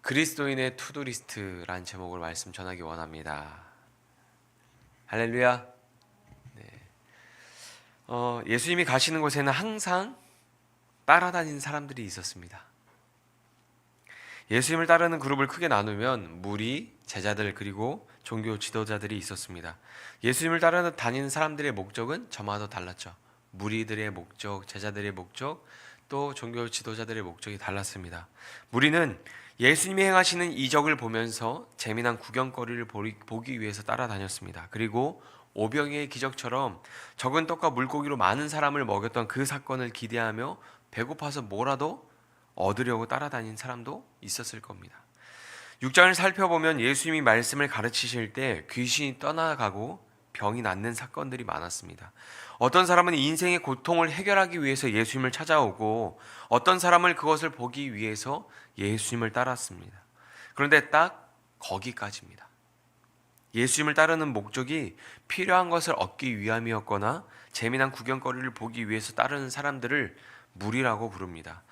그리스도인의 투두리스트란 제목으로 말씀 전하기 원합니다. 할렐루야. 예수님이 가시는 곳에는 항상 따라다니는 사람들이 있었습니다. 예수님을 따르는 그룹을 크게 나누면 무리, 제자들 그리고 종교 지도자들이 있었습니다. 예수님을 따라 다니는 사람들의 목적은 저마다 달랐죠. 무리들의 목적, 제자들의 목적, 또 종교 지도자들의 목적이 달랐습니다. 무리는 예수님이 행하시는 이적을 보면서 재미난 구경거리를 보기 위해서 따라다녔습니다. 그리고 오병이의 기적처럼 적은 떡과 물고기로 많은 사람을 먹였던 그 사건을 기대하며 배고파서 뭐라도 얻으려고 따라다닌 사람도 있었을 겁니다. 6장을 살펴보면 예수님이 말씀을 가르치실 때 귀신이 떠나가고 병이 낫는 사건들이 많았습니다. 어떤 사람은 인생의 고통을 해결하기 위해서 예수님을 찾아오고 어떤 사람은 그것을 보기 위해서 예수님을 따랐습니다. 그런데 딱 거기까지입니다. 예수님을 따르는 목적이 필요한 것을 얻기 위함이었거나 재미난 구경거리를 보기 위해서 따르는 사람들을 무리라고 부릅니다.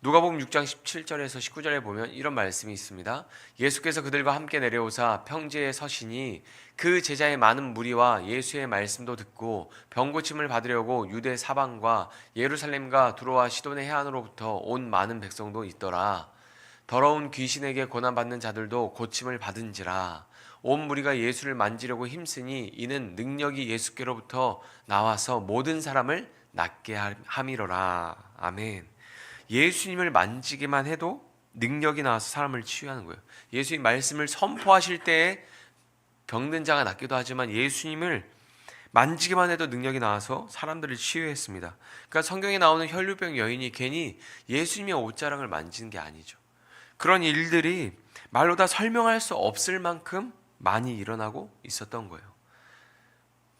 누가복음 6장 17절에서 19절에 보면 이런 말씀이 있습니다. 예수께서 그들과 함께 내려오사 평지에 서시니 그 제자의 많은 무리와 예수의 말씀도 듣고 병 고침을 받으려고 유대 사방과 예루살렘과 두로와 시돈의 해안으로부터 온 많은 백성도 있더라. 더러운 귀신에게 고난받는 자들도 고침을 받은지라. 온 무리가 예수를 만지려고 힘쓰니 이는 능력이 예수께로부터 나와서 모든 사람을 낫게 함이로라. 아멘. 예수님을 만지기만 해도 능력이 나와서 사람을 치유하는 거예요. 예수님 말씀을 선포하실 때에 병든 자가 낫기도 하지만 예수님을 만지기만 해도 능력이 나와서 사람들을 치유했습니다. 그러니까 성경에 나오는 혈루병 여인이 괜히 예수님의 옷자락을 만지는 게 아니죠. 그런 일들이 말로 다 설명할 수 없을 만큼 많이 일어나고 있었던 거예요.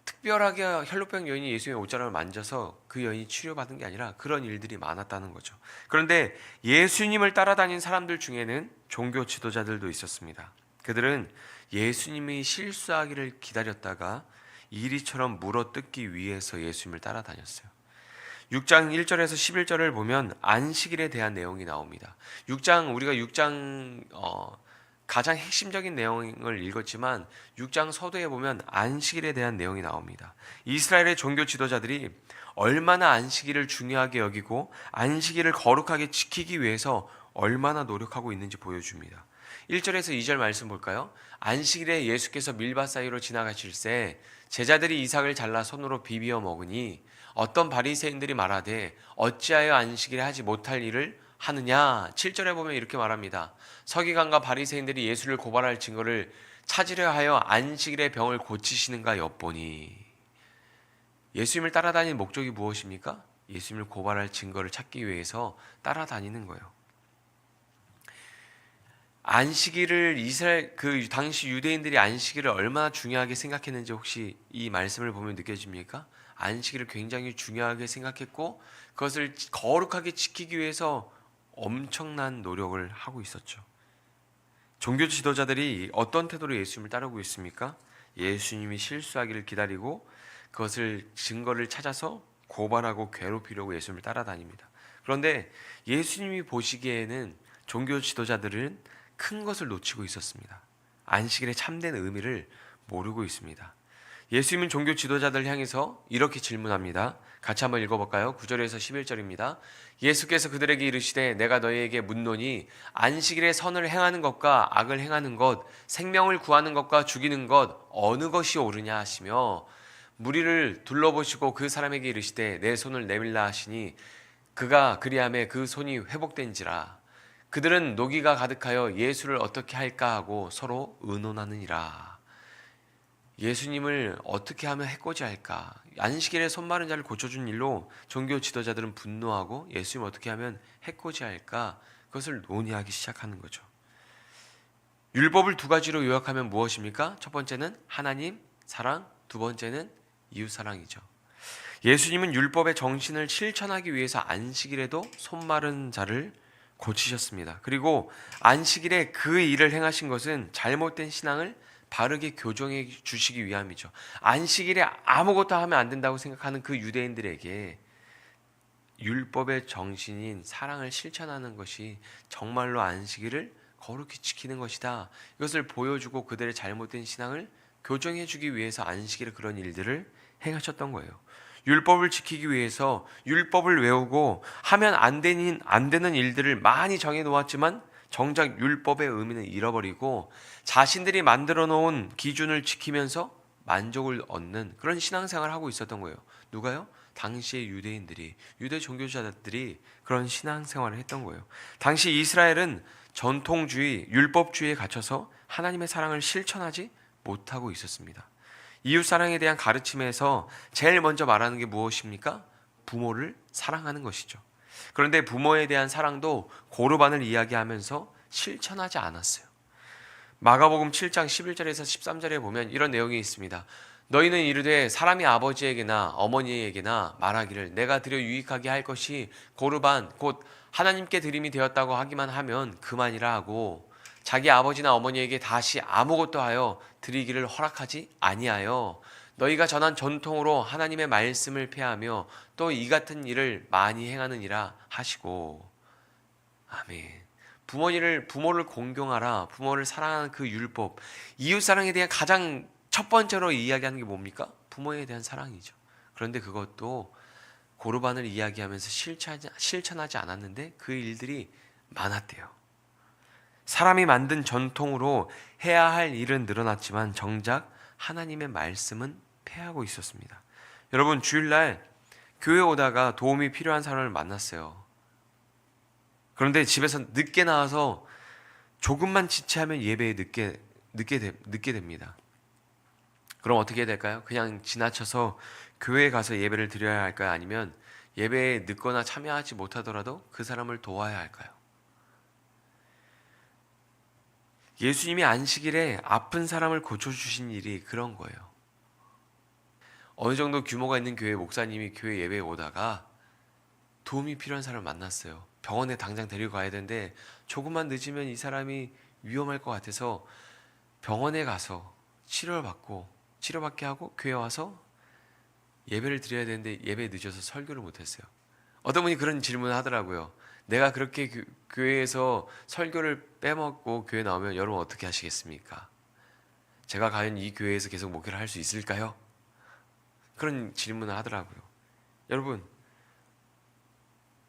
특별하게 혈루병 여인이 예수님의 옷자락을 만져서 그 여인이 치료받은 게 아니라 그런 일들이 많았다는 거죠. 그런데 예수님을 따라다닌 사람들 중에는 종교 지도자들도 있었습니다. 그들은 예수님이 실수하기를 기다렸다가 이리처럼 물어뜯기 위해서 예수님을 따라다녔어요. 6장 1절에서 11절을 보면 안식일에 대한 내용이 나옵니다. 우리가 6장 가장 핵심적인 내용을 읽었지만 6장 서두에 보면 안식일에 대한 내용이 나옵니다. 이스라엘의 종교 지도자들이 얼마나 안식일을 중요하게 여기고 안식일을 거룩하게 지키기 위해서 얼마나 노력하고 있는지 보여줍니다. 1절에서 2절 말씀 볼까요? 안식일에 예수께서 밀밭 사이로 지나가실새 제자들이 이삭을 잘라 손으로 비비어 먹으니 어떤 바리새인들이 말하되 어찌하여 안식일에 하지 못할 일을 하느냐. 7절에 보면 이렇게 말합니다. 서기관과 바리새인들이 예수를 고발할 증거를 찾으려 하여 안식일에 병을 고치시는가 엿보니. 예수님을 따라다니는 목적이 무엇입니까? 예수님을 고발할 증거를 찾기 위해서 따라다니는 거예요. 안식일을 그 당시 유대인들이 안식일을 얼마나 중요하게 생각했는지 혹시 이 말씀을 보면 느껴집니까? 안식일을 굉장히 중요하게 생각했고 그것을 거룩하게 지키기 위해서 엄청난 노력을 하고 있었죠. 종교 지도자들이 어떤 태도로 예수님을 따르고 있습니까? 예수님이 실수하기를 기다리고 그것을 증거를 찾아서 고발하고 괴롭히려고 예수님을 따라다닙니다. 그런데 예수님이 보시기에는 종교 지도자들은 큰 것을 놓치고 있었습니다. 안식일의 참된 의미를 모르고 있습니다. 예수님은 종교 지도자들 향해서 이렇게 질문합니다. 같이 한번 읽어볼까요? 9절에서 11절입니다. 예수께서 그들에게 이르시되 내가 너희에게 묻노니 안식일에 선을 행하는 것과 악을 행하는 것, 생명을 구하는 것과 죽이는 것 어느 것이 옳으냐 하시며 무리를 둘러보시고 그 사람에게 이르시되 내 손을 내밀라 하시니 그가 그리하매 그 손이 회복된지라. 그들은 노기가 가득하여 예수를 어떻게 할까 하고 서로 의논하느니라. 예수님을 어떻게 하면 해코지할까? 안식일에 손 마른 자를 고쳐준 일로 종교 지도자들은 분노하고 예수님을 어떻게 하면 해코지할까? 그것을 논의하기 시작하는 거죠. 율법을 두 가지로 요약하면 무엇입니까? 첫 번째는 하나님 사랑, 두 번째는 이웃 사랑이죠. 예수님은 율법의 정신을 실천하기 위해서 안식일에도 손 마른 자를 고치셨습니다. 그리고 안식일에 그 일을 행하신 것은 잘못된 신앙을 바르게 교정해 주시기 위함이죠. 안식일에 아무것도 하면 안 된다고 생각하는 그 유대인들에게 율법의 정신인 사랑을 실천하는 것이 정말로 안식일을 거룩히 지키는 것이다. 이것을 보여주고 그들의 잘못된 신앙을 교정해주기 위해서 안식일에 그런 일들을 행하셨던 거예요. 율법을 지키기 위해서 율법을 외우고 하면 안 되는 일들을 많이 정해 놓았지만 정작 율법의 의미는 잃어버리고 자신들이 만들어 놓은 기준을 지키면서 만족을 얻는 그런 신앙생활을 하고 있었던 거예요. 누가요? 당시의 유대인들이, 유대 종교자들이 그런 신앙생활을 했던 거예요. 당시 이스라엘은 전통주의, 율법주의에 갇혀서 하나님의 사랑을 실천하지 못하고 있었습니다. 이웃사랑에 대한 가르침에서 제일 먼저 말하는 게 무엇입니까? 부모를 사랑하는 것이죠. 그런데 부모에 대한 사랑도 고르반을 이야기하면서 실천하지 않았어요. 마가복음 7장 11절에서 13절에 보면 이런 내용이 있습니다. 너희는 이르되 사람이 아버지에게나 어머니에게나 말하기를 내가 드려 유익하게 할 것이 고르반 곧 하나님께 드림이 되었다고 하기만 하면 그만이라 하고 자기 아버지나 어머니에게 다시 아무것도 하여 드리기를 허락하지 아니하여 너희가 전한 전통으로 하나님의 말씀을 폐하며 또 이 같은 일을 많이 행하느니라 하시고. 아멘. 부모를 공경하라. 부모를 사랑하는 그 율법, 이웃사랑에 대한 가장 첫 번째로 이야기하는 게 뭡니까? 부모에 대한 사랑이죠. 그런데 그것도 고르반을 이야기하면서 실천하지 않았는데 그 일들이 많았대요. 사람이 만든 전통으로 해야 할 일은 늘어났지만 정작 하나님의 말씀은 폐하고 있었습니다. 여러분, 주일날 교회 오다가 도움이 필요한 사람을 만났어요. 그런데 집에서 늦게 나와서 조금만 지체하면 예배에 늦게 됩니다. 그럼 어떻게 해야 될까요? 그냥 지나쳐서 교회에 가서 예배를 드려야 할까요? 아니면 예배에 늦거나 참여하지 못하더라도 그 사람을 도와야 할까요? 예수님이 안식일에 아픈 사람을 고쳐주신 일이 그런 거예요. 어느 정도 규모가 있는 교회 목사님이 교회 예배에 오다가 도움이 필요한 사람을 만났어요. 병원에 당장 데리고 가야 되는데 조금만 늦으면 이 사람이 위험할 것 같아서 병원에 가서 치료받게 하고 교회 와서 예배를 드려야 되는데 예배에 늦어서 설교를 못했어요. 어떤 분이 그런 질문을 하더라고요. 내가 그렇게 교회에서 설교를 빼먹고 교회 나오면 여러분 어떻게 하시겠습니까? 제가 과연 이 교회에서 계속 목회를 할 수 있을까요? 그런 질문을 하더라고요. 여러분,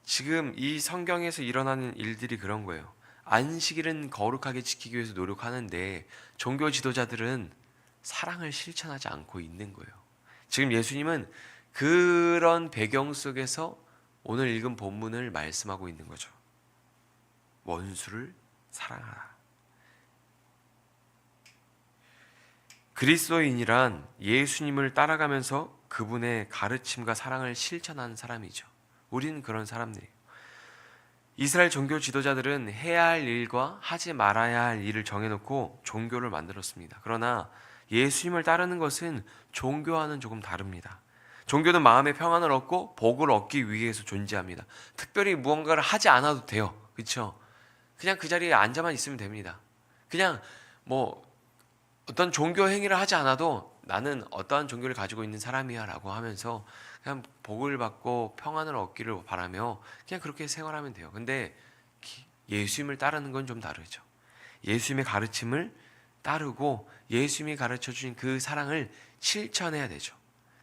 지금 이 성경에서 일어나는 일들이 그런 거예요. 안식일은 거룩하게 지키기 위해서 노력하는데 종교 지도자들은 사랑을 실천하지 않고 있는 거예요. 지금 예수님은 그런 배경 속에서 오늘 읽은 본문을 말씀하고 있는 거죠. 원수를 사랑하라. 그리스도인이란 예수님을 따라가면서 그분의 가르침과 사랑을 실천하는 사람이죠. 우리는 그런 사람들이에요. 이스라엘 종교 지도자들은 해야 할 일과 하지 말아야 할 일을 정해놓고 종교를 만들었습니다. 그러나 예수님을 따르는 것은 종교와는 조금 다릅니다. 종교는 마음의 평안을 얻고 복을 얻기 위해서 존재합니다. 특별히 무언가를 하지 않아도 돼요. 그렇죠? 그냥 그 자리에 앉아만 있으면 됩니다. 그냥 어떤 종교 행위를 하지 않아도 나는 어떠한 종교를 가지고 있는 사람이야 라고 하면서 그냥 복을 받고 평안을 얻기를 바라며 그냥 그렇게 생활하면 돼요. 근데 예수님을 따르는 건 좀 다르죠. 예수님의 가르침을 따르고 예수님이 가르쳐 주신 그 사랑을 실천해야 되죠.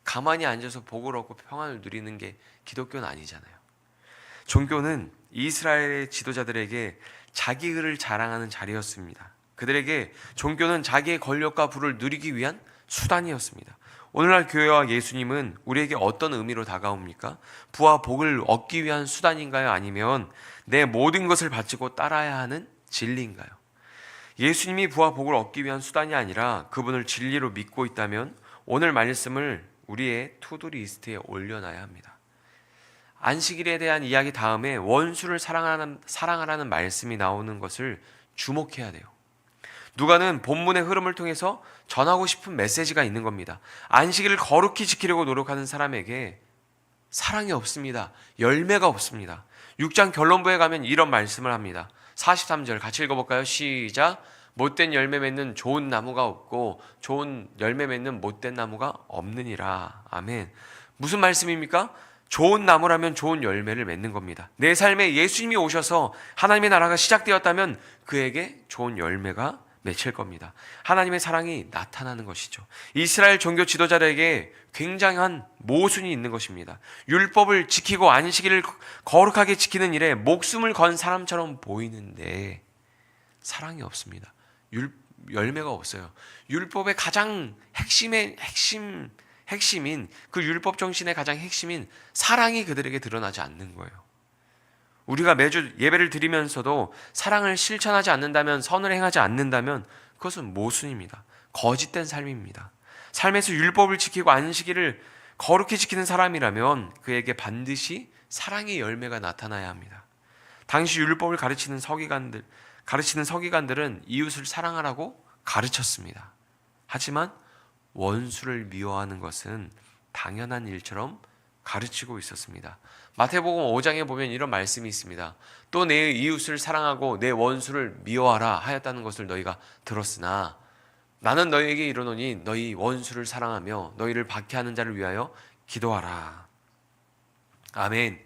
가만히 앉아서 복을 얻고 평안을 누리는 게 기독교는 아니잖아요. 종교는 이스라엘의 지도자들에게 자기 의를 자랑하는 자리였습니다. 그들에게 종교는 자기의 권력과 부를 누리기 위한 수단이었습니다. 오늘날 교회와 예수님은 우리에게 어떤 의미로 다가옵니까? 부와 복을 얻기 위한 수단인가요? 아니면 내 모든 것을 바치고 따라야 하는 진리인가요? 예수님이 부와 복을 얻기 위한 수단이 아니라 그분을 진리로 믿고 있다면 오늘 말씀을 우리의 투두 리스트에 올려놔야 합니다. 안식일에 대한 이야기 다음에 원수를 사랑하라는 말씀이 나오는 것을 주목해야 돼요. 누가는 본문의 흐름을 통해서 전하고 싶은 메시지가 있는 겁니다. 안식일을 거룩히 지키려고 노력하는 사람에게 사랑이 없습니다. 열매가 없습니다. 6장 결론부에 가면 이런 말씀을 합니다. 43절 같이 읽어볼까요? 시작. 못된 열매 맺는 좋은 나무가 없고 좋은 열매 맺는 못된 나무가 없느니라. 아멘. 무슨 말씀입니까? 좋은 나무라면 좋은 열매를 맺는 겁니다. 내 삶에 예수님이 오셔서 하나님의 나라가 시작되었다면 그에게 좋은 열매가 맺힐 겁니다. 하나님의 사랑이 나타나는 것이죠. 이스라엘 종교 지도자들에게 굉장한 모순이 있는 것입니다. 율법을 지키고 안식일을 거룩하게 지키는 일에 목숨을 건 사람처럼 보이는데 사랑이 없습니다. 열매가 없어요. 율법의 가장 핵심인 그 율법 정신의 가장 핵심인 사랑이 그들에게 드러나지 않는 거예요. 우리가 매주 예배를 드리면서도 사랑을 실천하지 않는다면, 선을 행하지 않는다면 그것은 모순입니다. 거짓된 삶입니다. 삶에서 율법을 지키고 안식일을 거룩히 지키는 사람이라면 그에게 반드시 사랑의 열매가 나타나야 합니다. 당시 율법을 가르치는 서기관들은 이웃을 사랑하라고 가르쳤습니다. 하지만 원수를 미워하는 것은 당연한 일처럼 가르치고 있었습니다. 마태복음 5장에 보면 이런 말씀이 있습니다. 또 내 이웃을 사랑하고 내 원수를 미워하라 하였다는 것을 너희가 들었으나 나는 너희에게 이르노니 너희 원수를 사랑하며 너희를 박해하는 자를 위하여 기도하라. 아멘.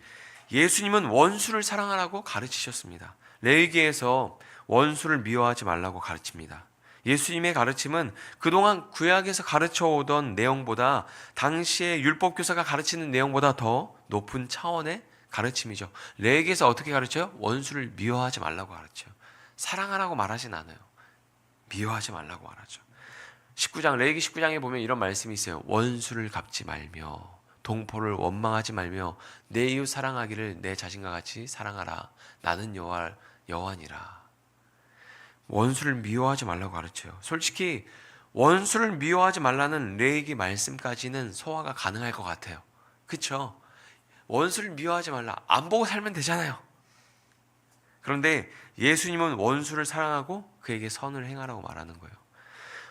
예수님은 원수를 사랑하라고 가르치셨습니다. 레위기에서 원수를 미워하지 말라고 가르칩니다. 예수님의 가르침은 그동안 구약에서 가르쳐오던 내용보다, 당시의 율법교사가 가르치는 내용보다 더 높은 차원의 가르침이죠. 레위기에서 어떻게 가르쳐요? 원수를 미워하지 말라고 가르쳐요. 사랑하라고 말하진 않아요. 미워하지 말라고 말하죠. 레위기 19장에 보면 이런 말씀이 있어요. 원수를 갚지 말며 동포를 원망하지 말며 내 이웃 사랑하기를 내 자신과 같이 사랑하라. 나는 여호와니라. 원수를 미워하지 말라고 가르쳐요. 솔직히 원수를 미워하지 말라는 레위기 말씀까지는 소화가 가능할 것 같아요. 그렇죠? 원수를 미워하지 말라. 안 보고 살면 되잖아요. 그런데 예수님은 원수를 사랑하고 그에게 선을 행하라고 말하는 거예요.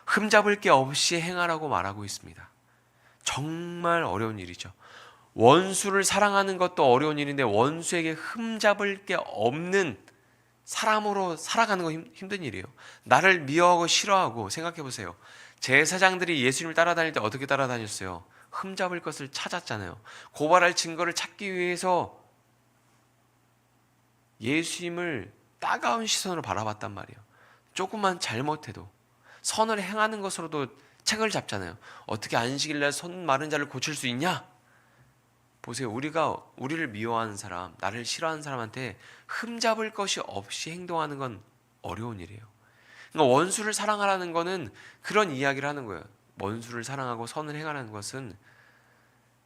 흠잡을 게 없이 행하라고 말하고 있습니다. 정말 어려운 일이죠. 원수를 사랑하는 것도 어려운 일인데 원수에게 흠잡을 게 없는 사람으로 살아가는 거 힘든 일이에요. 나를 미워하고 싫어하고, 생각해 보세요. 제사장들이 예수님을 따라다닐 때 어떻게 따라다녔어요? 흠잡을 것을 찾았잖아요. 고발할 증거를 찾기 위해서 예수님을 따가운 시선으로 바라봤단 말이에요. 조금만 잘못해도, 선을 행하는 것으로도 책을 잡잖아요. 어떻게 안식일날 손 마른 자를 고칠 수 있냐? 보세요. 우리를 미워하는 사람, 나를 싫어하는 사람한테 흠잡을 것이 없이 행동하는 건 어려운 일이에요. 그러니까 원수를 사랑하라는 거는 그런 이야기를 하는 거예요. 원수를 사랑하고 선을 행하라는 것은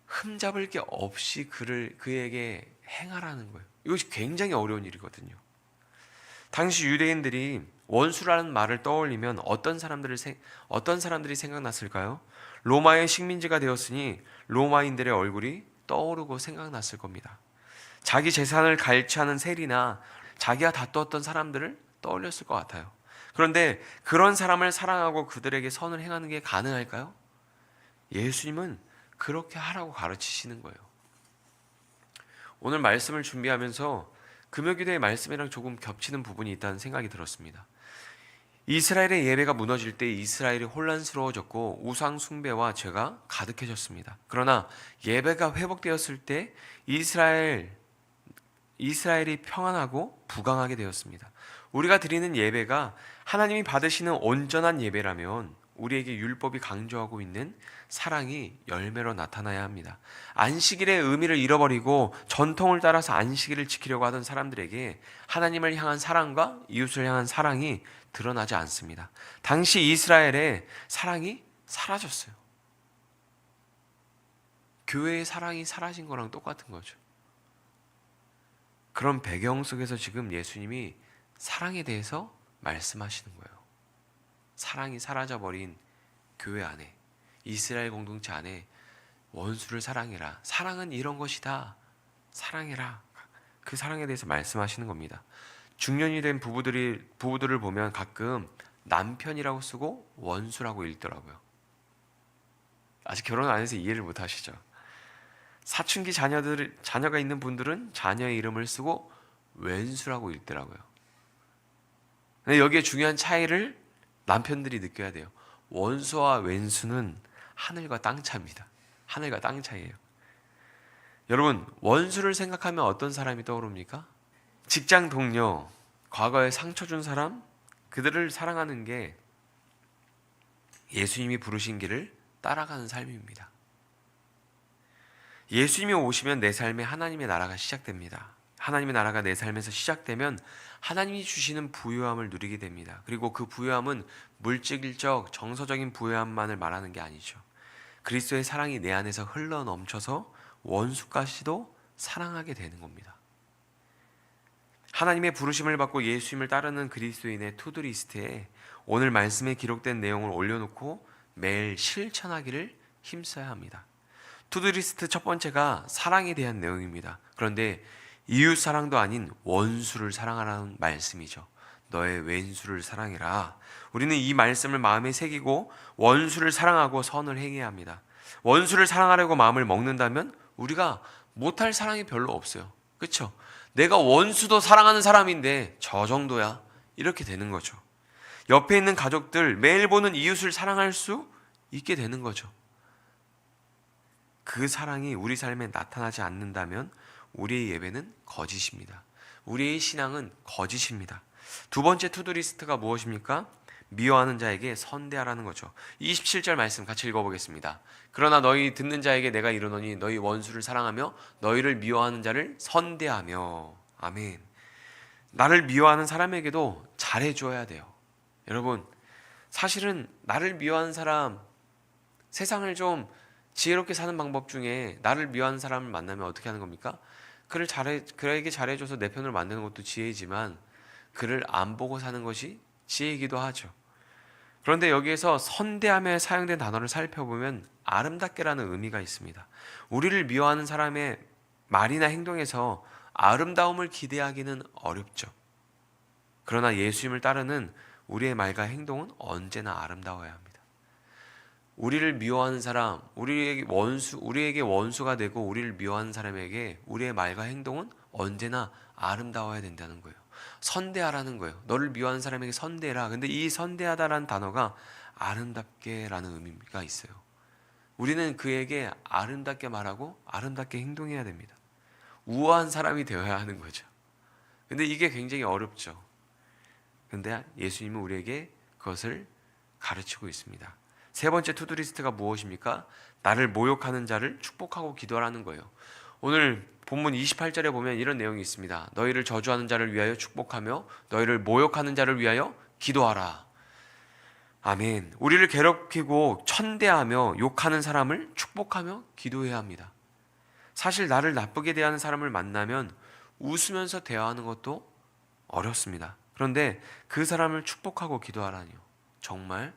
흠잡을 게 없이 그에게 행하라는 거예요. 이것이 굉장히 어려운 일이거든요. 당시 유대인들이 원수라는 말을 떠올리면 어떤 사람들이 생각났을까요? 로마의 식민지가 되었으니 로마인들의 얼굴이 떠오르고 생각났을 겁니다. 자기 재산을 갈취하는 세리나 자기가 다투었던 사람들을 떠올렸을 것 같아요. 그런데 그런 사람을 사랑하고 그들에게 선을 행하는 게 가능할까요? 예수님은 그렇게 하라고 가르치시는 거예요. 오늘 말씀을 준비하면서 금요기도의 말씀이랑 조금 겹치는 부분이 있다는 생각이 들었습니다. 이스라엘의 예배가 무너질 때 이스라엘이 혼란스러워졌고 우상 숭배와 죄가 가득해졌습니다. 그러나 예배가 회복되었을 때 이스라엘이 평안하고 부강하게 되었습니다. 우리가 드리는 예배가 하나님이 받으시는 온전한 예배라면 우리에게 율법이 강조하고 있는 사랑이 열매로 나타나야 합니다. 안식일의 의미를 잃어버리고 전통을 따라서 안식일을 지키려고 하던 사람들에게 하나님을 향한 사랑과 이웃을 향한 사랑이 드러나지 않습니다. 당시 이스라엘의 사랑이 사라졌어요. 교회의 사랑이 사라진 거랑 똑같은 거죠. 그런 배경 속에서 지금 예수님이 사랑에 대해서 말씀하시는 거예요. 사랑이 사라져버린 교회 안에, 이스라엘 공동체 안에 원수를 사랑해라. 사랑은 이런 것이다. 사랑해라. 그 사랑에 대해서 말씀하시는 겁니다. 중년이 된 부부들을 보면 가끔 남편이라고 쓰고 원수라고 읽더라고요. 아직 결혼 안 해서 이해를 못 하시죠? 사춘기 자녀가 있는 분들은 자녀의 이름을 쓰고 왼수라고 읽더라고요. 근데 여기에 중요한 차이를 남편들이 느껴야 돼요. 원수와 왼수는 하늘과 땅 차입니다. 하늘과 땅 차이예요. 여러분, 원수를 생각하면 어떤 사람이 떠오릅니까? 직장 동료, 과거에 상처 준 사람, 그들을 사랑하는 게 예수님이 부르신 길을 따라가는 삶입니다. 예수님이 오시면 내 삶에 하나님의 나라가 시작됩니다. 하나님의 나라가 내 삶에서 시작되면 하나님이 주시는 부요함을 누리게 됩니다. 그리고 그 부요함은 물질적, 정서적인 부요함만을 말하는 게 아니죠. 그리스도의 사랑이 내 안에서 흘러 넘쳐서 원수까지도 사랑하게 되는 겁니다. 하나님의 부르심을 받고 예수님을 따르는 그리스도인의 투두리스트에 오늘 말씀에 기록된 내용을 올려놓고 매일 실천하기를 힘써야 합니다. 투두리스트 첫 번째가 사랑에 대한 내용입니다. 그런데 이웃 사랑도 아닌 원수를 사랑하라는 말씀이죠. 너의 왼수를 사랑해라. 우리는 이 말씀을 마음에 새기고 원수를 사랑하고 선을 행해야 합니다. 원수를 사랑하려고 마음을 먹는다면 우리가 못할 사랑이 별로 없어요. 그렇죠? 내가 원수도 사랑하는 사람인데 저 정도야. 이렇게 되는 거죠. 옆에 있는 가족들, 매일 보는 이웃을 사랑할 수 있게 되는 거죠. 그 사랑이 우리 삶에 나타나지 않는다면 우리의 예배는 거짓입니다. 우리의 신앙은 거짓입니다. 두 번째 투두리스트가 무엇입니까? 미워하는 자에게 선대하라는 거죠. 27절 말씀 같이 읽어보겠습니다. 그러나 너희 듣는 자에게 내가 이르노니 너희 원수를 사랑하며 너희를 미워하는 자를 선대하며. 아멘. 나를 미워하는 사람에게도 잘해줘야 돼요. 여러분, 사실은 나를 미워하는 사람, 세상을 좀 지혜롭게 사는 방법 중에 나를 미워하는 사람을 만나면 어떻게 하는 겁니까? 그에게 잘해줘서 내 편을 만드는 것도 지혜이지만 그를 안 보고 사는 것이 지혜이기도 하죠. 그런데 여기에서 선대함에 사용된 단어를 살펴보면 아름답게라는 의미가 있습니다. 우리를 미워하는 사람의 말이나 행동에서 아름다움을 기대하기는 어렵죠. 그러나 예수님을 따르는 우리의 말과 행동은 언제나 아름다워야 합니다. 우리를 미워하는 사람, 우리에게 원수가 되고 우리를 미워하는 사람에게 우리의 말과 행동은 언제나 아름다워야 된다는 거예요. 선대하라는 거예요. 너를 미워하는 사람에게 선대해라. 근데 이 선대하다라는 단어가 아름답게라는 의미가 있어요. 우리는 그에게 아름답게 말하고 아름답게 행동해야 됩니다. 우아한 사람이 되어야 하는 거죠. 근데 이게 굉장히 어렵죠. 근데 예수님은 우리에게 그것을 가르치고 있습니다. 세 번째 투두리스트가 무엇입니까? 나를 모욕하는 자를 축복하고 기도하라는 거예요. 오늘 본문 28절에 보면 이런 내용이 있습니다. 너희를 저주하는 자를 위하여 축복하며 너희를 모욕하는 자를 위하여 기도하라. 아멘. 우리를 괴롭히고 천대하며 욕하는 사람을 축복하며 기도해야 합니다. 사실 나를 나쁘게 대하는 사람을 만나면 웃으면서 대화하는 것도 어렵습니다. 그런데 그 사람을 축복하고 기도하라니요. 정말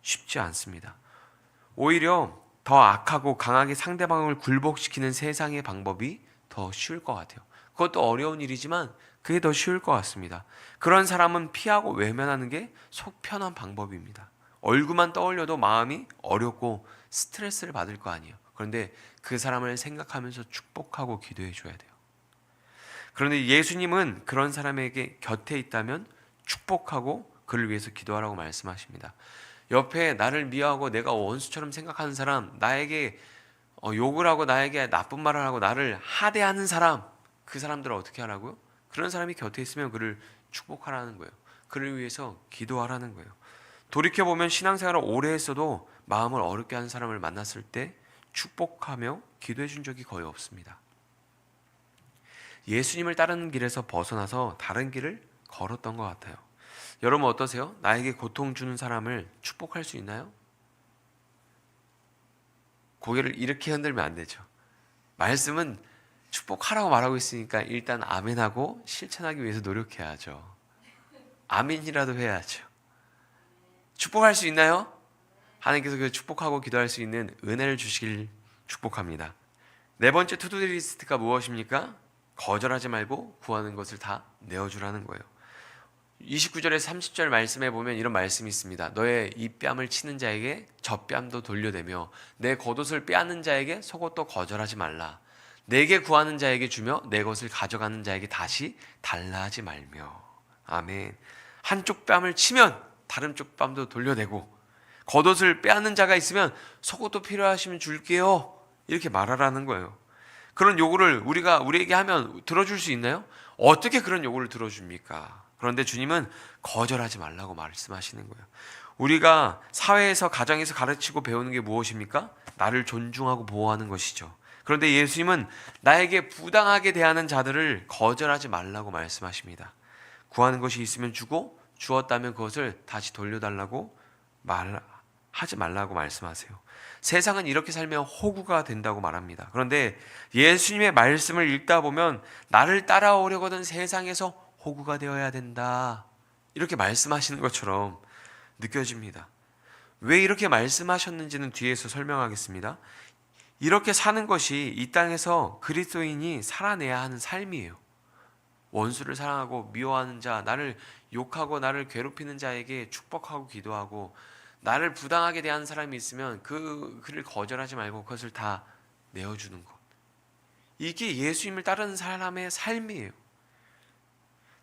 쉽지 않습니다. 오히려 더 악하고 강하게 상대방을 굴복시키는 세상의 방법이 더 쉬울 것 같아요. 그것도 어려운 일이지만 그게 더 쉬울 것 같습니다. 그런 사람은 피하고 외면하는 게 속 편한 방법입니다. 얼굴만 떠올려도 마음이 어렵고 스트레스를 받을 거 아니에요. 그런데 그 사람을 생각하면서 축복하고 기도해 줘야 돼요. 그런데 예수님은 그런 사람에게 곁에 있다면 축복하고 그를 위해서 기도하라고 말씀하십니다. 옆에 나를 미워하고 내가 원수처럼 생각하는 사람, 나에게 욕을 하고 나에게 나쁜 말을 하고 나를 하대하는 사람, 그 사람들을 어떻게 하라고요? 그런 사람이 곁에 있으면 그를 축복하라는 거예요. 그를 위해서 기도하라는 거예요. 돌이켜보면 신앙생활을 오래 했어도 마음을 어렵게 하는 사람을 만났을 때 축복하며 기도해 준 적이 거의 없습니다. 예수님을 따르는 길에서 벗어나서 다른 길을 걸었던 것 같아요. 여러분 어떠세요? 나에게 고통 주는 사람을 축복할 수 있나요? 고개를 이렇게 흔들면 안 되죠. 말씀은 축복하라고 말하고 있으니까 일단 아멘하고 실천하기 위해서 노력해야죠. 아멘이라도 해야죠. 축복할 수 있나요? 하나님께서 그 축복하고 기도할 수 있는 은혜를 주시길 축복합니다. 네 번째 투두리스트가 무엇입니까? 거절하지 말고 구하는 것을 다 내어주라는 거예요. 29절에서 30절 말씀에 보면 이런 말씀이 있습니다. 너의 이 뺨을 치는 자에게 저 뺨도 돌려대며 내 겉옷을 빼앗는 자에게 속옷도 거절하지 말라. 내게 구하는 자에게 주며 내 것을 가져가는 자에게 다시 달라 하지 말며. 아멘. 한쪽 뺨을 치면 다른 쪽 뺨도 돌려대고 겉옷을 빼앗는 자가 있으면 속옷도 필요하시면 줄게요. 이렇게 말하라는 거예요. 그런 요구를 우리에게 하면 들어줄 수 있나요? 어떻게 그런 요구를 들어줍니까? 그런데 주님은 거절하지 말라고 말씀하시는 거예요. 우리가 사회에서, 가정에서 가르치고 배우는 게 무엇입니까? 나를 존중하고 보호하는 것이죠. 그런데 예수님은 나에게 부당하게 대하는 자들을 거절하지 말라고 말씀하십니다. 구하는 것이 있으면 주고, 주었다면 그것을 다시 돌려달라고 하지 말라고 말씀하세요. 세상은 이렇게 살면 호구가 된다고 말합니다. 그런데 예수님의 말씀을 읽다 보면 나를 따라오려거든 세상에서 호구가 되어야 된다, 이렇게 말씀하시는 것처럼 느껴집니다. 왜 이렇게 말씀하셨는지는 뒤에서 설명하겠습니다. 이렇게 사는 것이 이 땅에서 그리스도인이 살아내야 하는 삶이에요. 원수를 사랑하고 미워하는 자, 나를 욕하고 나를 괴롭히는 자에게 축복하고 기도하고, 나를 부당하게 대하는 사람이 있으면 그를 거절하지 말고 그것을 다 내어주는 것. 이게 예수님을 따르는 사람의 삶이에요.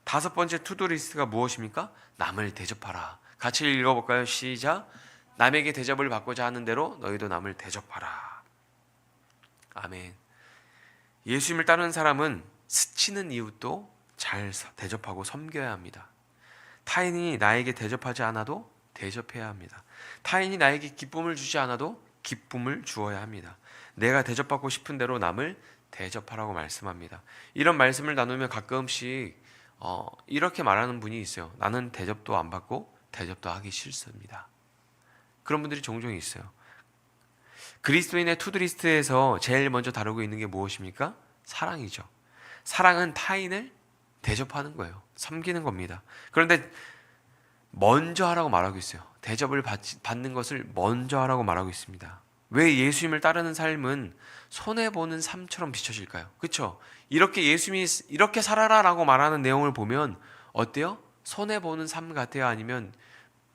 다섯 번째 투두리스트가 무엇입니까? 남을 대접하라. 같이 읽어볼까요? 시작. 남에게 대접을 받고자 하는 대로 너희도 남을 대접하라. 아멘. 예수님을 따르는 사람은 스치는 이웃도 잘 대접하고 섬겨야 합니다. 타인이 나에게 대접하지 않아도 대접해야 합니다. 타인이 나에게 기쁨을 주지 않아도 기쁨을 주어야 합니다. 내가 대접받고 싶은 대로 남을 대접하라고 말씀합니다. 이런 말씀을 나누면 가끔씩 이렇게 말하는 분이 있어요. 나는 대접도 안 받고 대접도 하기 싫습니다. 그런 분들이 종종 있어요. 그리스도인의 투두리스트에서 제일 먼저 다루고 있는 게 무엇입니까? 사랑이죠. 사랑은 타인을 대접하는 거예요. 섬기는 겁니다. 그런데 먼저 하라고 말하고 있어요. 대접을 받는 것을 먼저 하라고 말하고 있습니다. 왜 예수님을 따르는 삶은 손해보는 삶처럼 비춰질까요? 그렇죠? 이렇게 예수님이 이렇게 살아라라고 말하는 내용을 보면 어때요? 손해보는 삶 같아요? 아니면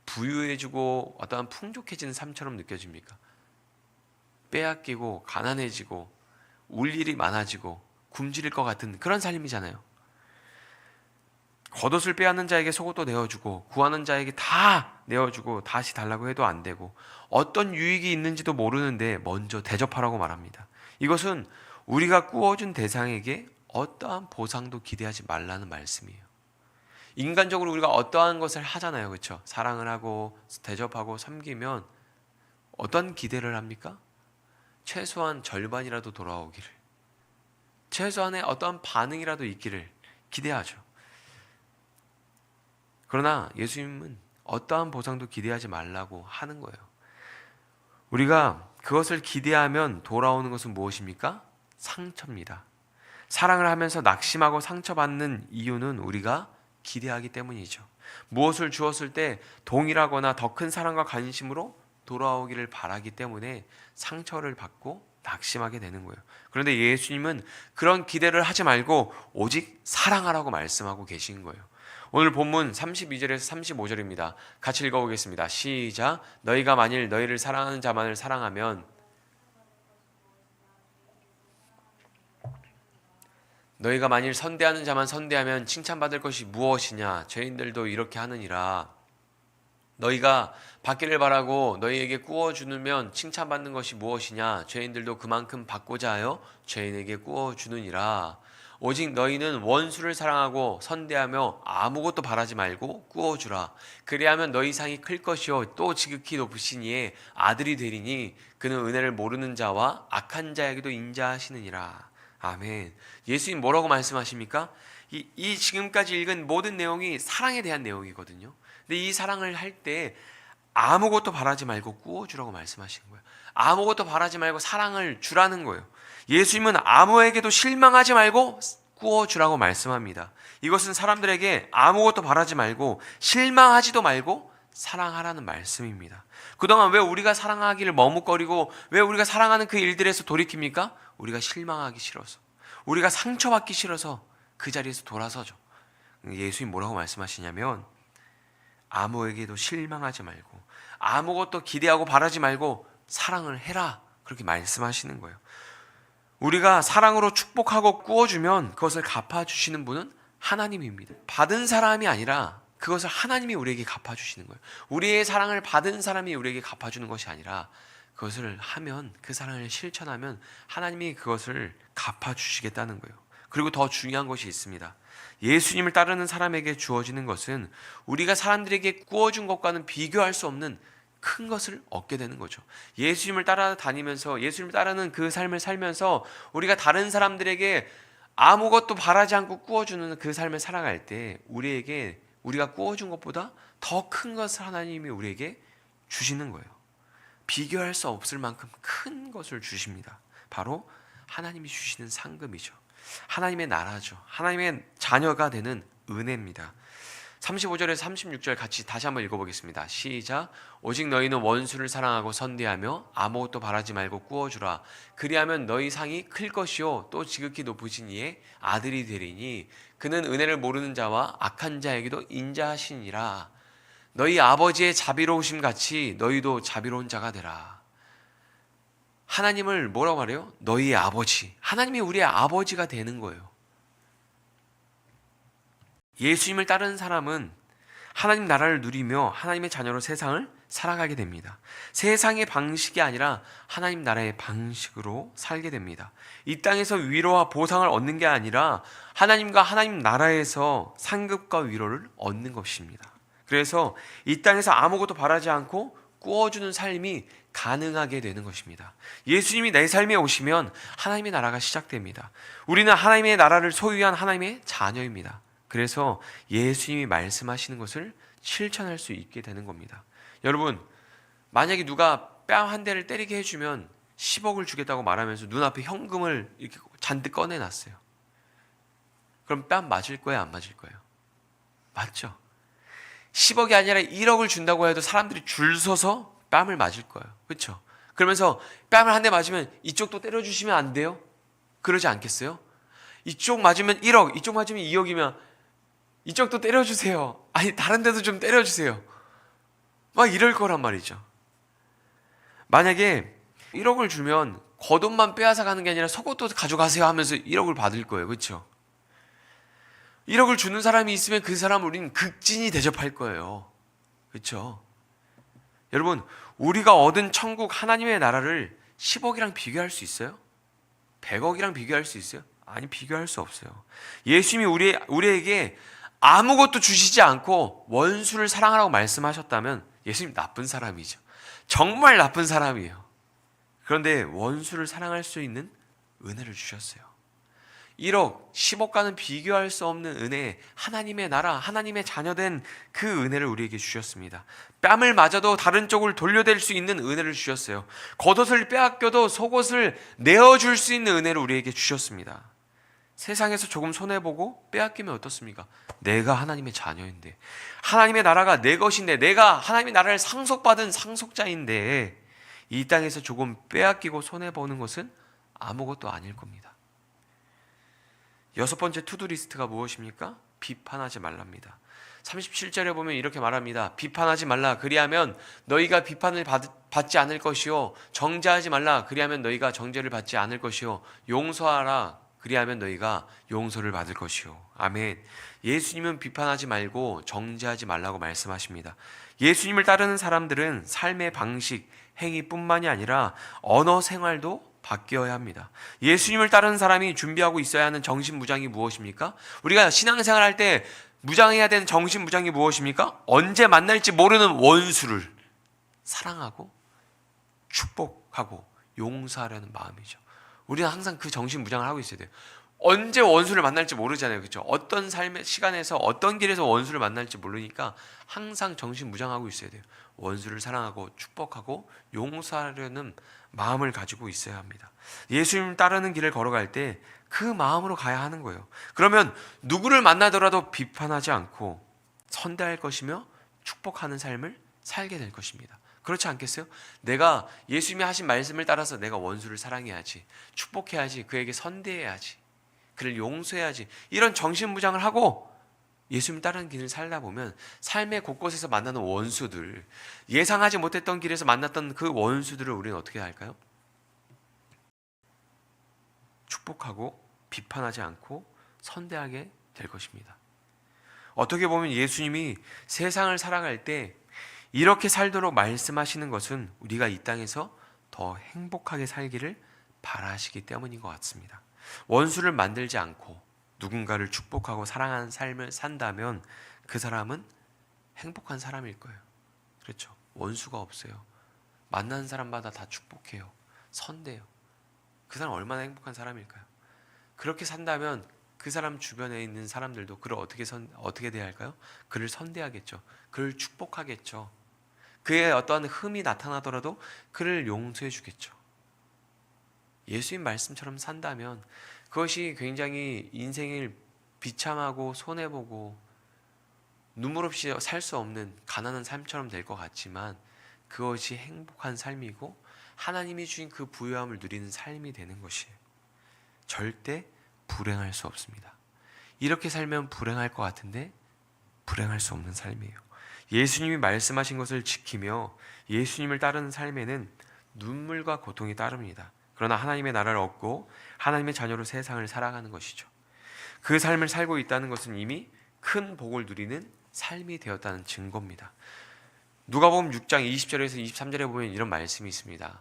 부유해지고 어떠한 풍족해지는 삶처럼 느껴집니까? 빼앗기고 가난해지고 울 일이 많아지고 굶주릴 것 같은 그런 삶이잖아요. 겉옷을 빼앗는 자에게 속옷도 내어주고 구하는 자에게 다 내어주고 다시 달라고 해도 안 되고 어떤 유익이 있는지도 모르는데 먼저 대접하라고 말합니다. 이것은 우리가 꾸어준 대상에게 어떠한 보상도 기대하지 말라는 말씀이에요. 인간적으로 우리가 어떠한 것을 하잖아요. 그렇죠? 사랑을 하고 대접하고 섬기면 어떤 기대를 합니까? 최소한 절반이라도 돌아오기를, 최소한의 어떠한 반응이라도 있기를 기대하죠. 그러나 예수님은 어떠한 보상도 기대하지 말라고 하는 거예요. 우리가 그것을 기대하면 돌아오는 것은 무엇입니까? 상처입니다. 사랑을 하면서 낙심하고 상처받는 이유는 우리가 기대하기 때문이죠. 무엇을 주었을 때 동일하거나 더 큰 사랑과 관심으로 돌아오기를 바라기 때문에 상처를 받고 낙심하게 되는 거예요. 그런데 예수님은 그런 기대를 하지 말고 오직 사랑하라고 말씀하고 계신 거예요. 오늘 본문 32절에서 35절입니다. 같이 읽어보겠습니다. 시작. 너희가 만일 너희를 사랑하는 자만을 사랑하면 너희가 만일 선대하는 자만 선대하면 칭찬받을 것이 무엇이냐? 죄인들도 이렇게 하느니라. 너희가 받기를 바라고 너희에게 꾸어주면 칭찬받는 것이 무엇이냐? 죄인들도 그만큼 받고자 하여 죄인에게 꾸어주느니라. 오직 너희는 원수를 사랑하고 선대하며 아무것도 바라지 말고 꾸어주라. 그리하면 너희 상이 클 것이요 또 지극히 높으신 이의 아들이 되리니 그는 은혜를 모르는 자와 악한 자에게도 인자하시느니라. 아멘. 예수님 뭐라고 말씀하십니까? 이 지금까지 읽은 모든 내용이 사랑에 대한 내용이거든요. 근데 이 사랑을 할 때 아무것도 바라지 말고 꾸어주라고 말씀하시는 거예요. 아무것도 바라지 말고 사랑을 주라는 거예요. 예수님은 아무에게도 실망하지 말고 꾸어주라고 말씀합니다. 이것은 사람들에게 아무것도 바라지 말고 실망하지도 말고 사랑하라는 말씀입니다. 그동안 왜 우리가 사랑하기를 머뭇거리고 왜 우리가 사랑하는 그 일들에서 돌이킵니까? 우리가 실망하기 싫어서, 우리가 상처받기 싫어서 그 자리에서 돌아서죠. 예수님 뭐라고 말씀하시냐면 아무에게도 실망하지 말고 아무것도 기대하고 바라지 말고 사랑을 해라, 그렇게 말씀하시는 거예요. 우리가 사랑으로 축복하고 꾸어주면 그것을 갚아주시는 분은 하나님입니다. 받은 사람이 아니라 그것을 하나님이 우리에게 갚아주시는 거예요. 우리의 사랑을 받은 사람이 우리에게 갚아주는 것이 아니라 그것을 하면, 그 사랑을 실천하면 하나님이 그것을 갚아주시겠다는 거예요. 그리고 더 중요한 것이 있습니다. 예수님을 따르는 사람에게 주어지는 것은 우리가 사람들에게 구워준 것과는 비교할 수 없는 큰 것을 얻게 되는 거죠. 예수님을 따라다니면서, 예수님을 따르는 그 삶을 살면서 우리가 다른 사람들에게 아무것도 바라지 않고 구워주는 그 삶을 살아갈 때 우리가 구워준 것보다 더 큰 것을 하나님이 우리에게 주시는 거예요. 비교할 수 없을 만큼 큰 것을 주십니다. 바로 하나님이 주시는 상급이죠. 하나님의 나라죠. 하나님의 자녀가 되는 은혜입니다. 35절에서 36절 같이 다시 한번 읽어보겠습니다. 시작. 오직 너희는 원수를 사랑하고 선대하며 아무것도 바라지 말고 구워주라. 그리하면 너희 상이 클 것이요 또 지극히 높으신 이의 아들이 되리니 그는 은혜를 모르는 자와 악한 자에게도 인자하시니라. 너희 아버지의 자비로우심 같이 너희도 자비로운 자가 되라. 하나님을 뭐라고 말해요? 너희의 아버지. 하나님이 우리의 아버지가 되는 거예요. 예수님을 따르는 사람은 하나님 나라를 누리며 하나님의 자녀로 세상을 살아가게 됩니다. 세상의 방식이 아니라 하나님 나라의 방식으로 살게 됩니다. 이 땅에서 위로와 보상을 얻는 게 아니라 하나님과 하나님 나라에서 상급과 위로를 얻는 것입니다. 그래서 이 땅에서 아무것도 바라지 않고 구워주는 삶이 가능하게 되는 것입니다. 예수님이 내 삶에 오시면 하나님의 나라가 시작됩니다. 우리는 하나님의 나라를 소유한 하나님의 자녀입니다. 그래서 예수님이 말씀하시는 것을 실천할 수 있게 되는 겁니다. 여러분, 만약에 누가 뺨 한 대를 때리게 해주면 10억을 주겠다고 말하면서 눈앞에 현금을 이렇게 잔뜩 꺼내놨어요. 그럼 뺨 맞을 거예요, 안 맞을 거예요? 맞죠? 10억이 아니라 1억을 준다고 해도 사람들이 줄 서서 뺨을 맞을 거예요. 그렇죠? 그러면서 뺨을 한 대 맞으면 이쪽도 때려주시면 안 돼요? 그러지 않겠어요? 이쪽 맞으면 1억, 이쪽 맞으면 2억이면 이쪽도 때려주세요. 아니 다른 데도 좀 때려주세요. 막 이럴 거란 말이죠. 만약에 1억을 주면 겉옷만 빼앗아 가는 게 아니라 속옷도 가져가세요 하면서 1억을 받을 거예요. 그렇죠? 1억을 주는 사람이 있으면 그 사람 우리는 극진히 대접할 거예요. 그렇죠? 여러분, 우리가 얻은 천국 하나님의 나라를 10억이랑 비교할 수 있어요? 100억이랑 비교할 수 있어요? 아니, 비교할 수 없어요. 예수님이 우리에게 아무것도 주시지 않고 원수를 사랑하라고 말씀하셨다면 예수님 나쁜 사람이죠. 정말 나쁜 사람이에요. 그런데 원수를 사랑할 수 있는 은혜를 주셨어요. 1억, 10억과는 비교할 수 없는 은혜, 하나님의 나라, 하나님의 자녀된 그 은혜를 우리에게 주셨습니다. 뺨을 맞아도 다른 쪽을 돌려댈 수 있는 은혜를 주셨어요. 겉옷을 빼앗겨도 속옷을 내어줄 수 있는 은혜를 우리에게 주셨습니다. 세상에서 조금 손해보고 빼앗기면 어떻습니까? 내가 하나님의 자녀인데, 하나님의 나라가 내 것인데, 내가 하나님의 나라를 상속받은 상속자인데 이 땅에서 조금 빼앗기고 손해보는 것은 아무것도 아닐 겁니다. 6번째 투두리스트가 무엇입니까? 비판하지 말랍니다. 37절에 보면 이렇게 말합니다. 비판하지 말라. 그리하면 너희가 비판을 받지 않을 것이요. 정죄하지 말라. 그리하면 너희가 정죄를 받지 않을 것이요. 용서하라. 그리하면 너희가 용서를 받을 것이요. 아멘. 예수님은 비판하지 말고 정죄하지 말라고 말씀하십니다. 예수님을 따르는 사람들은 삶의 방식, 행위뿐만이 아니라 언어 생활도 바뀌어야 합니다. 예수님을 따르는 사람이 준비하고 있어야 하는 정신무장이 무엇입니까? 우리가 신앙생활 할 때 무장해야 되는 정신무장이 무엇입니까? 언제 만날지 모르는 원수를 사랑하고 축복하고 용서하려는 마음이죠. 우리는 항상 그 정신무장을 하고 있어야 돼요. 언제 원수를 만날지 모르잖아요. 그렇죠? 어떤 삶의 시간에서 어떤 길에서 원수를 만날지 모르니까 항상 정신무장하고 있어야 돼요. 원수를 사랑하고 축복하고 용서하려는 마음을 가지고 있어야 합니다. 예수님 따르는 길을 걸어갈 때 그 마음으로 가야 하는 거예요. 그러면 누구를 만나더라도 비판하지 않고 선대할 것이며 축복하는 삶을 살게 될 것입니다. 그렇지 않겠어요? 내가 예수님이 하신 말씀을 따라서 내가 원수를 사랑해야지, 축복해야지, 그에게 선대해야지, 그를 용서해야지, 이런 정신무장을 하고 예수님 따르는 길을 살다 보면 삶의 곳곳에서 만나는 원수들, 예상하지 못했던 길에서 만났던 그 원수들을 우리는 어떻게 할까요? 축복하고 비판하지 않고 선대하게 될 것입니다. 어떻게 보면 예수님이 세상을 살아갈 때 이렇게 살도록 말씀하시는 것은 우리가 이 땅에서 더 행복하게 살기를 바라시기 때문인 것 같습니다. 원수를 만들지 않고 누군가를 축복하고 사랑하는 삶을 산다면 그 사람은 행복한 사람일 거예요. 그렇죠? 원수가 없어요. 만나는 사람마다 다 축복해요. 선대요. 그 사람 얼마나 행복한 사람일까요? 그렇게 산다면 그 사람 주변에 있는 사람들도 그를 어떻게 대할까요? 그를 선대하겠죠. 그를 축복하겠죠. 그의 어떠한 흠이 나타나더라도 그를 용서해 주겠죠. 예수님 말씀처럼 산다면 그것이 굉장히 인생을 비참하고 손해보고 눈물 없이 살 수 없는 가난한 삶처럼 될 것 같지만 그것이 행복한 삶이고 하나님이 주신 그 부유함을 누리는 삶이 되는 것이에요. 절대 불행할 수 없습니다. 이렇게 살면 불행할 것 같은데 불행할 수 없는 삶이에요. 예수님이 말씀하신 것을 지키며 예수님을 따르는 삶에는 눈물과 고통이 따릅니다. 그러나 하나님의 나라를 얻고 하나님의 자녀로 세상을 살아가는 것이죠. 그 삶을 살고 있다는 것은 이미 큰 복을 누리는 삶이 되었다는 증거입니다. 누가복음 6장 20절에서 23절에 보면 이런 말씀이 있습니다.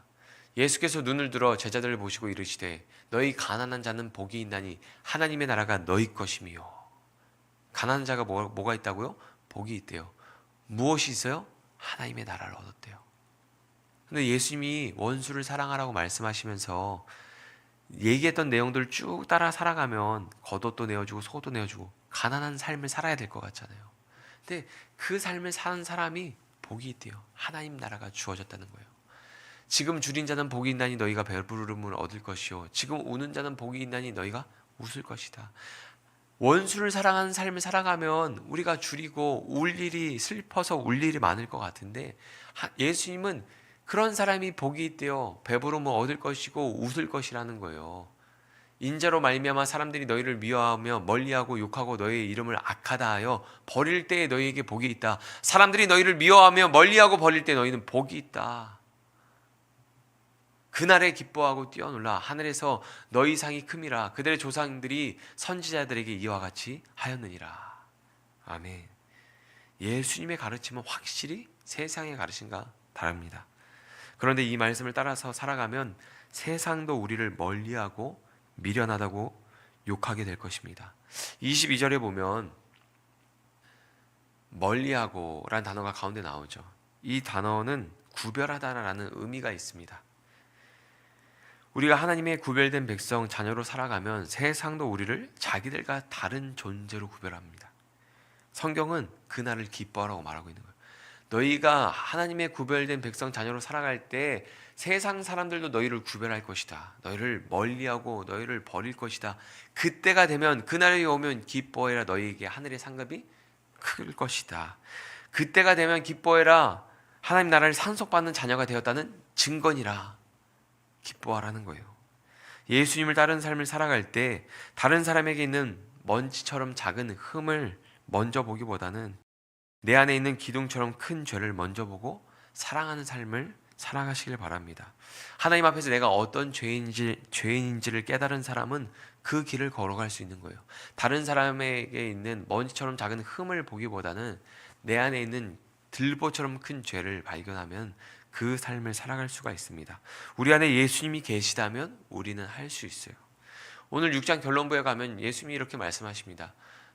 예수께서 눈을 들어 제자들을 보시고 이르시되 너희 가난한 자는 복이 있나니 하나님의 나라가 너희 것이며. 가난한 자가 뭐가 있다고요? 복이 있대요. 무엇이 있어요? 하나님의 나라를 얻었대요. 근데 예수님이 원수를 사랑하라고 말씀하시면서 얘기했던 내용들을 쭉 따라 살아가면 겉옷도 내어주고 속옷도 내어주고 가난한 삶을 살아야 될 것 같잖아요. 근데 그 삶을 사는 사람이 복이 있대요. 하나님 나라가 주어졌다는 거예요. 지금 줄인 자는 복이 있나니 너희가 배부름을 얻을 것이요 지금 우는 자는 복이 있나니 너희가 웃을 것이다. 원수를 사랑하는 삶을 살아가면 우리가 줄이고 울 일이 슬퍼서 울 일이 많을 것 같은데 예수님은 그런 사람이 복이 있대요. 배부름을 얻을 것이고 웃을 것이라는 거예요. 인자로 말미암아 사람들이 너희를 미워하며 멀리하고 욕하고 너희의 이름을 악하다 하여 버릴 때에 너희에게 복이 있다. 사람들이 너희를 미워하며 멀리하고 버릴 때 너희는 복이 있다. 그날에 기뻐하고 뛰어놀라. 하늘에서 너희 상이 큼이라. 그들의 조상들이 선지자들에게 이와 같이 하였느니라. 아멘. 예수님의 가르침은 확실히 세상의 가르침과 다릅니다. 그런데 이 말씀을 따라서 살아가면 세상도 우리를 멀리하고 미련하다고 욕하게 될 것입니다. 22절에 보면 멀리하고 라는 단어가 가운데 나오죠. 이 단어는 구별하다라는 의미가 있습니다. 우리가 하나님의 구별된 백성 자녀로 살아가면 세상도 우리를 자기들과 다른 존재로 구별합니다. 성경은 그날을 기뻐하라고 말하고 있는 거예요. 너희가 하나님의 구별된 백성 자녀로 살아갈 때 세상 사람들도 너희를 구별할 것이다. 너희를 멀리하고 너희를 버릴 것이다. 그때가 되면 그날이 오면 기뻐해라. 너희에게 하늘의 상급이 클 것이다. 그때가 되면 기뻐해라. 하나님 나라를 상속받는 자녀가 되었다는 증거니라. 기뻐하라는 거예요. 예수님을 따르는 삶을 살아갈 때 다른 사람에게 있는 먼지처럼 작은 흠을 먼저 보기보다는 내 안에 있는 기둥처럼 큰 죄를 먼저 보고 사랑하는 삶을 살아가시길 바랍니다. 하나님 앞에서 내가 어떤 죄인인지를 깨달은 사람은 그 길을 걸어갈 수 있는 거예요. 다른 사람에게 있는 먼지처럼 작은 흠을 보기보다는 내 안에 있는 들보처럼 큰 죄를 발견하면 그 삶을 살아갈 수가 있습니다. 우리 안에 예수님이 계시다면 우리는 할 수 있어요. 오늘 6장 결론부에 가면 예수님이 이렇게 말씀하십니다.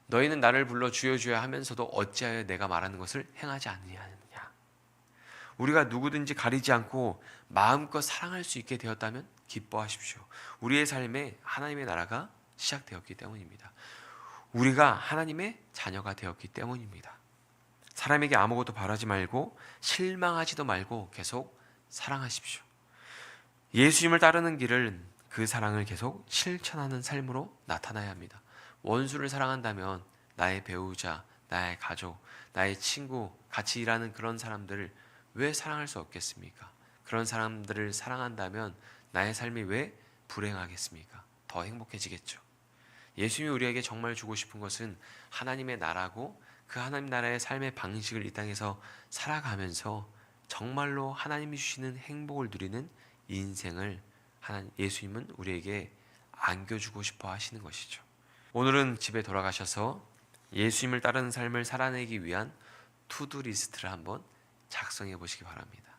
너희는 나를 불러 주여 주여 하면서도 어찌하여 내가 말하는 것을 행하지 않느냐. 우리가 누구든지 가리지 않고 마음껏 사랑할 수 있게 되었다면 기뻐하십시오. 우리의 삶에 하나님의 나라가 시작되었기 때문입니다. 우리가 하나님의 자녀가 되었기 때문입니다. 사람에게 아무것도 바라지 말고 실망하지도 말고 계속 사랑하십시오. 예수님을 따르는 길은 그 사랑을 계속 실천하는 삶으로 나타나야 합니다. 원수를 사랑한다면 나의 배우자, 나의 가족, 나의 친구, 같이 일하는 그런 사람들을 왜 사랑할 수 없겠습니까? 그런 사람들을 사랑한다면 나의 삶이 왜 불행하겠습니까? 더 행복해지겠죠. 예수님이 우리에게 정말 주고 싶은 것은 하나님의 나라고 그 하나님 나라의 삶의 방식을 이 땅에서 살아가면서 정말로 하나님이 주시는 행복을 누리는 인생을 예수님은 우리에게 안겨주고 싶어 하시는 것이죠. 오늘은 집에 돌아가셔서 예수님을 따르는 삶을 살아내기 위한 투두 리스트를 한번 작성해 보시기 바랍니다.